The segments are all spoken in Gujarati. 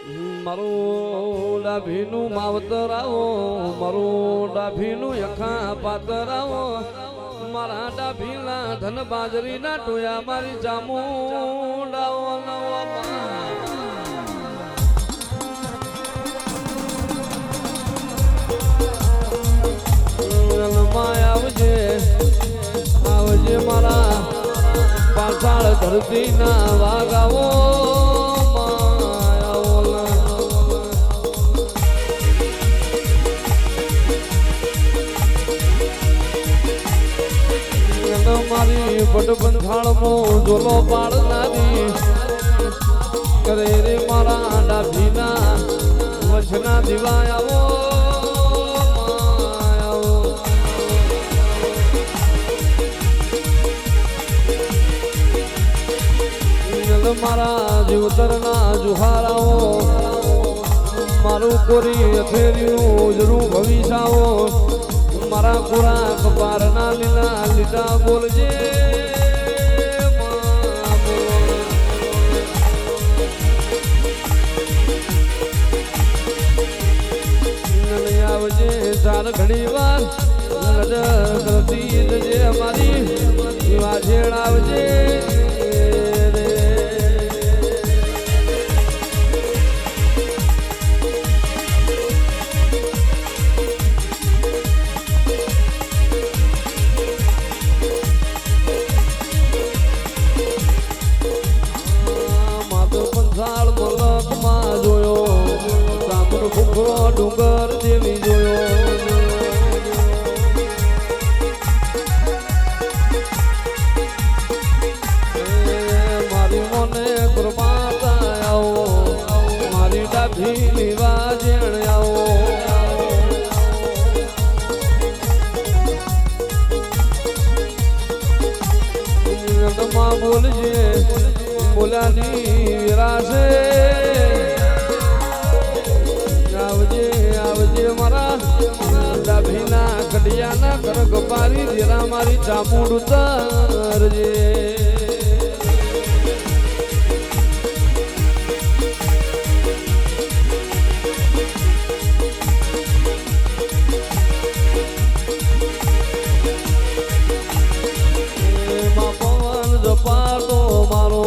મારું ડાભીનું માવતર આવો, મારું ડાભીનું યખા પાતર આવો, મારા ડાભીના ધન બાજરીના ટોયા મારી ચામુંડાઓ આવજે આવજે મારા પાછળ ધરતી ના વાગાવો મારી બડ બંધાળમાં જોલો પાડનારી કરે રે મારા ડાભીના વચના દિવાયાવો મારા જીવતરના જુહારાઓ મારું કોરી અથેરીનું ઉજળું ભવિષ્યાઓ મારા પુરા કપારના લીલા લીધા બોલજે આવજે ચાર ઘડી વાર કરતી જજે અમારી વાજેડ આવજે ડુંગર દેવી જોયો મારી મને કૃપાતા આવો મારી ડાભી લીવા જેણ આવો બોલજે બોલાની વિરાશે આવજે મારા ડાભીના કડિયાના કરગ પારી દેરા મારી ચામુડ ઉતરજે પવન જપાતો મારો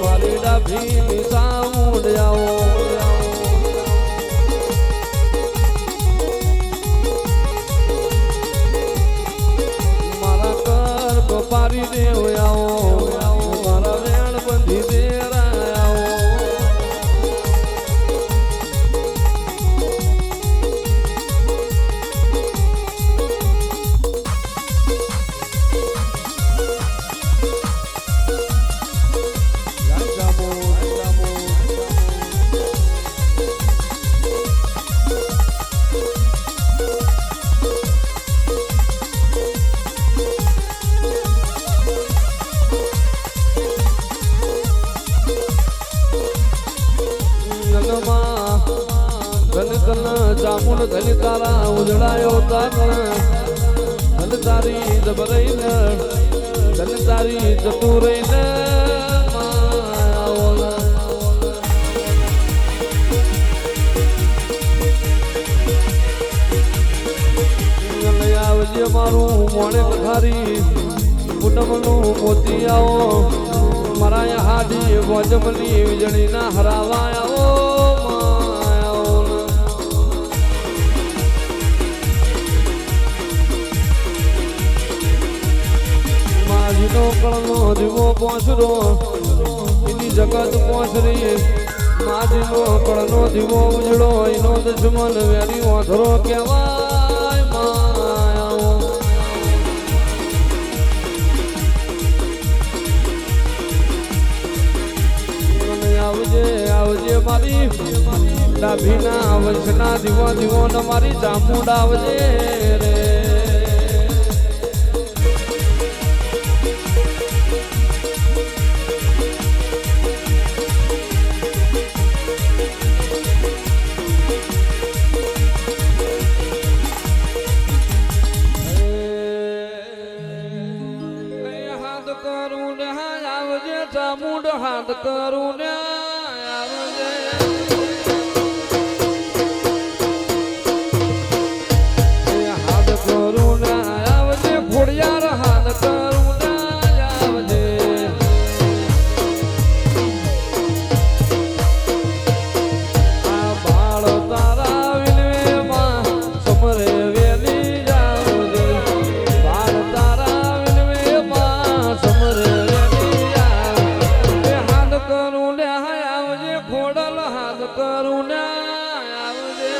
મારી ડાભીની ચામુડ આવો પારી દેવ આવો મારા વેણ બંધી દેરા આવો ચામુંડ ધન તારા ઉજળાયો તાર ધન તારી જબરઈ ધન તારી ચતુરઈ આવજે મારું મોણે પથારી પૂનમનું મોતી આવો મારા હાડી ભોજમની વીજળી ના હરાવા આવો માજીનો કળનો દીવો પોસરો એની જગત પોસરી માજીનો કળનો દીવો ઉજળો એનો દુશ્મન વેરી ઓધરો કહેવાય માયાઓ આવજે આવજે મારી ડાભીના વંશના દીવો દીવો ને મારી ચામુંડ આવજે રે ચામુંડ હાથ કરું ને આવજે કરું ને આવજે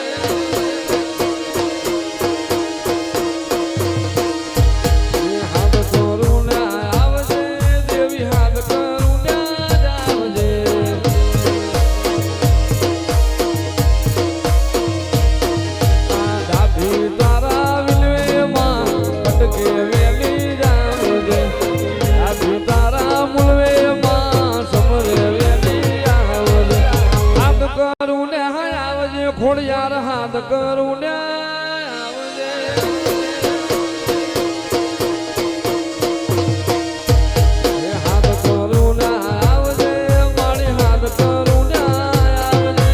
હાથ કરું ને આવજે દેવી હાથ કરું ને આવજે ડાભી તારા વિલવે માં કટકે વેલી જાવજે ડાભી તારા મુલવે માં સમરે વેલી આવજે હાથ કરું ને આવજે ખોડિયાર હાથ કરું ને આવજે હાથ કરું ને આવજે મારી હાથ કરું ને આવજે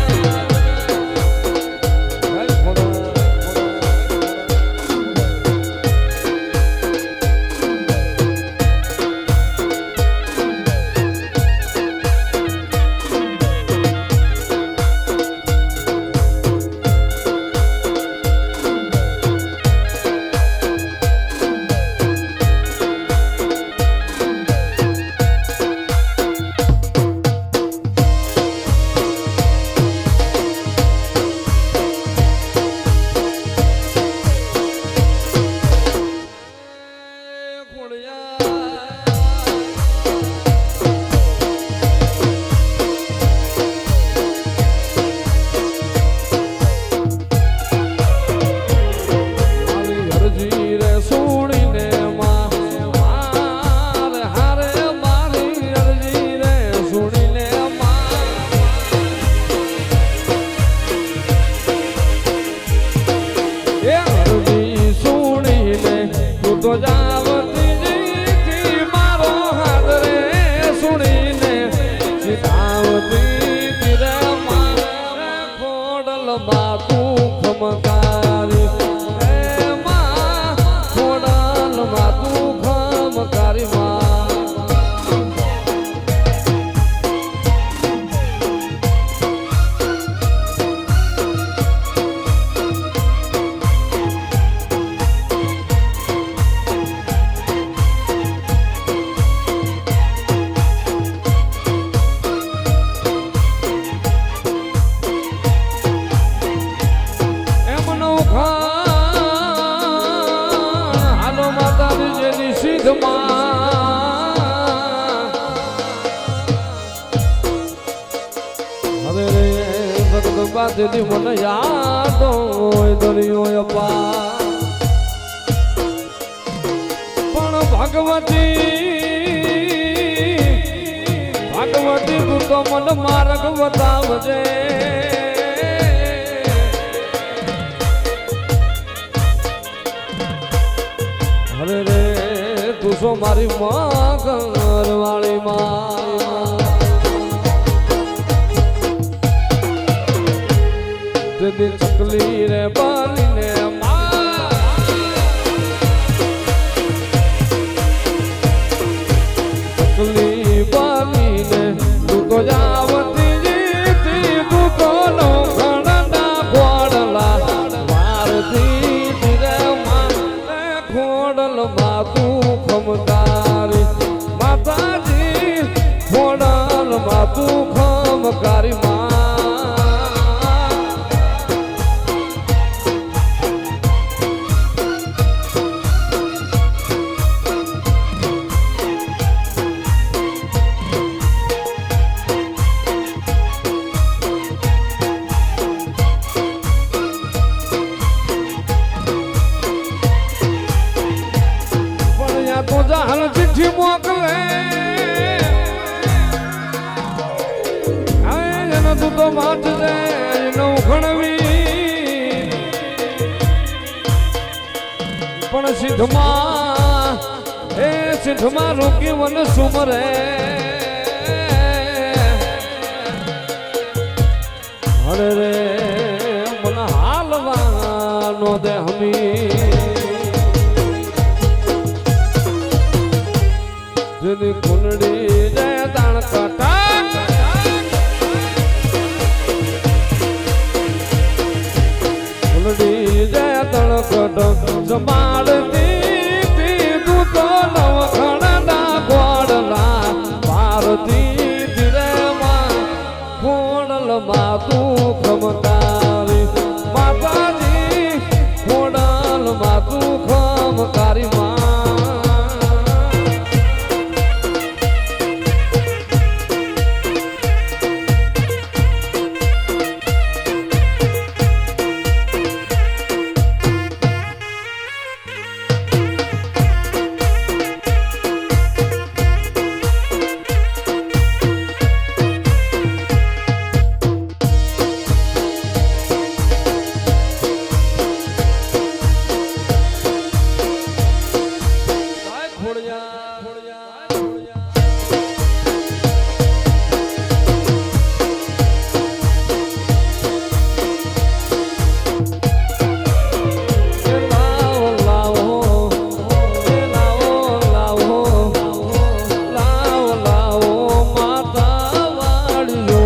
તો જાવતી મારો હાથ રે સુણીને સીધાવતી તીરે મારે ખોડલ માં તું ખમકારી માં ખોડલ માં તું ખમકારી માં હવે રે જગદંબાથી મને યાદ હોય દરિયો અપાર પણ ભગવતી તું તો મન માર્ગ બતાવજે અરે રે તું સો મારી માં ઘરવાળી માં દીદી ચકલી રે બાલીને ચકલી બાલીને તું તો જાવતી જીતી તું તો નો ઘણા ગોડલા મારતી તીરે માને ખોડલ માં તું ખમકારી માતાજી ખોડલ માં તું ખમકારી માં તો જાહલ ચિઠ્ઠી મોકલે હવે તું તો વાંચજે નવ ઘણવી પણ સિદ્ધમાં રોકી વન સુમરે અરે રે મને હાલવાનો દે હમી જેની કુંડળી જય તાણ કટા કુંડળી જય તાણ કટ સંભાળતી તું તો નવખણા ગોડલા ભારતી ધીરે માં ગોડલ માં તું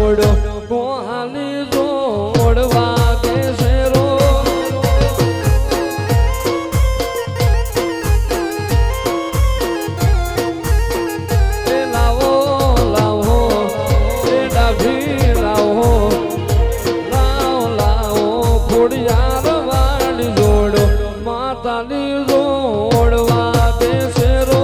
જોડો કોહાલી જોડવા દેશે રો એ લાવો લાવો એ ડાભી લાવો લાવો લાવો ખોડિયાર વાળી જોડો માતાની જોડવા દેશે રો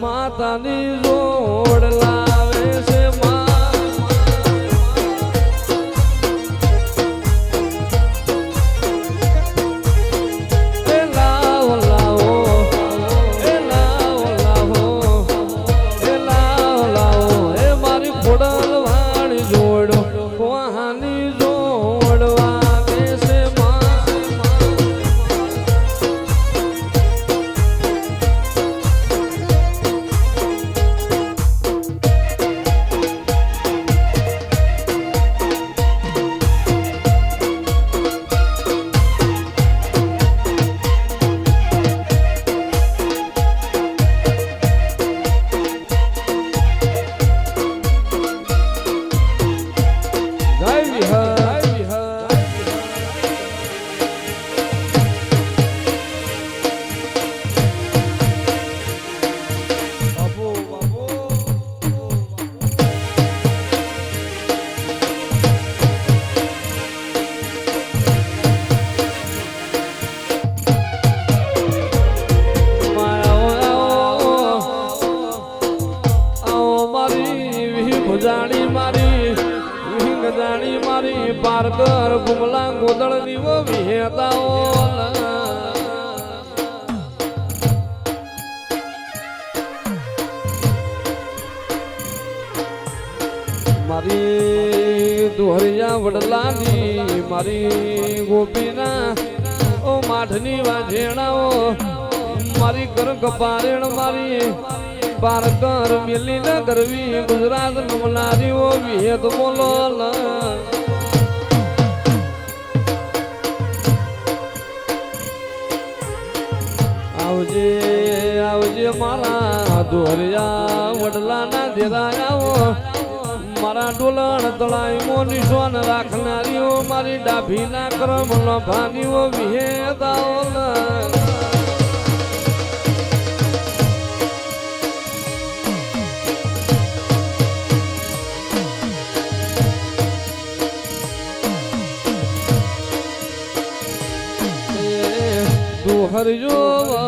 માતાની જોડ લાવે છે એ લાવો લાવો એ લાવો લાવો એ લાવો લાવો એ મારી ખોડલ વાળી જોડ કોહાની જોડ વાગે છે જાણી મારી જાણી મારી પારકર ગુમલા ગોદળ દીવો વિહેતાઓ મારી દુહરિયા વડલાની મારી ગોપીના ઓ માઠની વાજેણાઓ મારી કર કપારેણ મારી પારકર મિલી ન કરવી ગુજરાત નમનારીઓ વિહેત બોલો આવજે આવજે મારા દોરિયા વડલાના દેરાયાઓ મારા ડોલણ તળાઈમો નિશાન રાખનારીઓ મારી ડાભીના કરમ લભાનીઓ વિહેતાઓ હરજો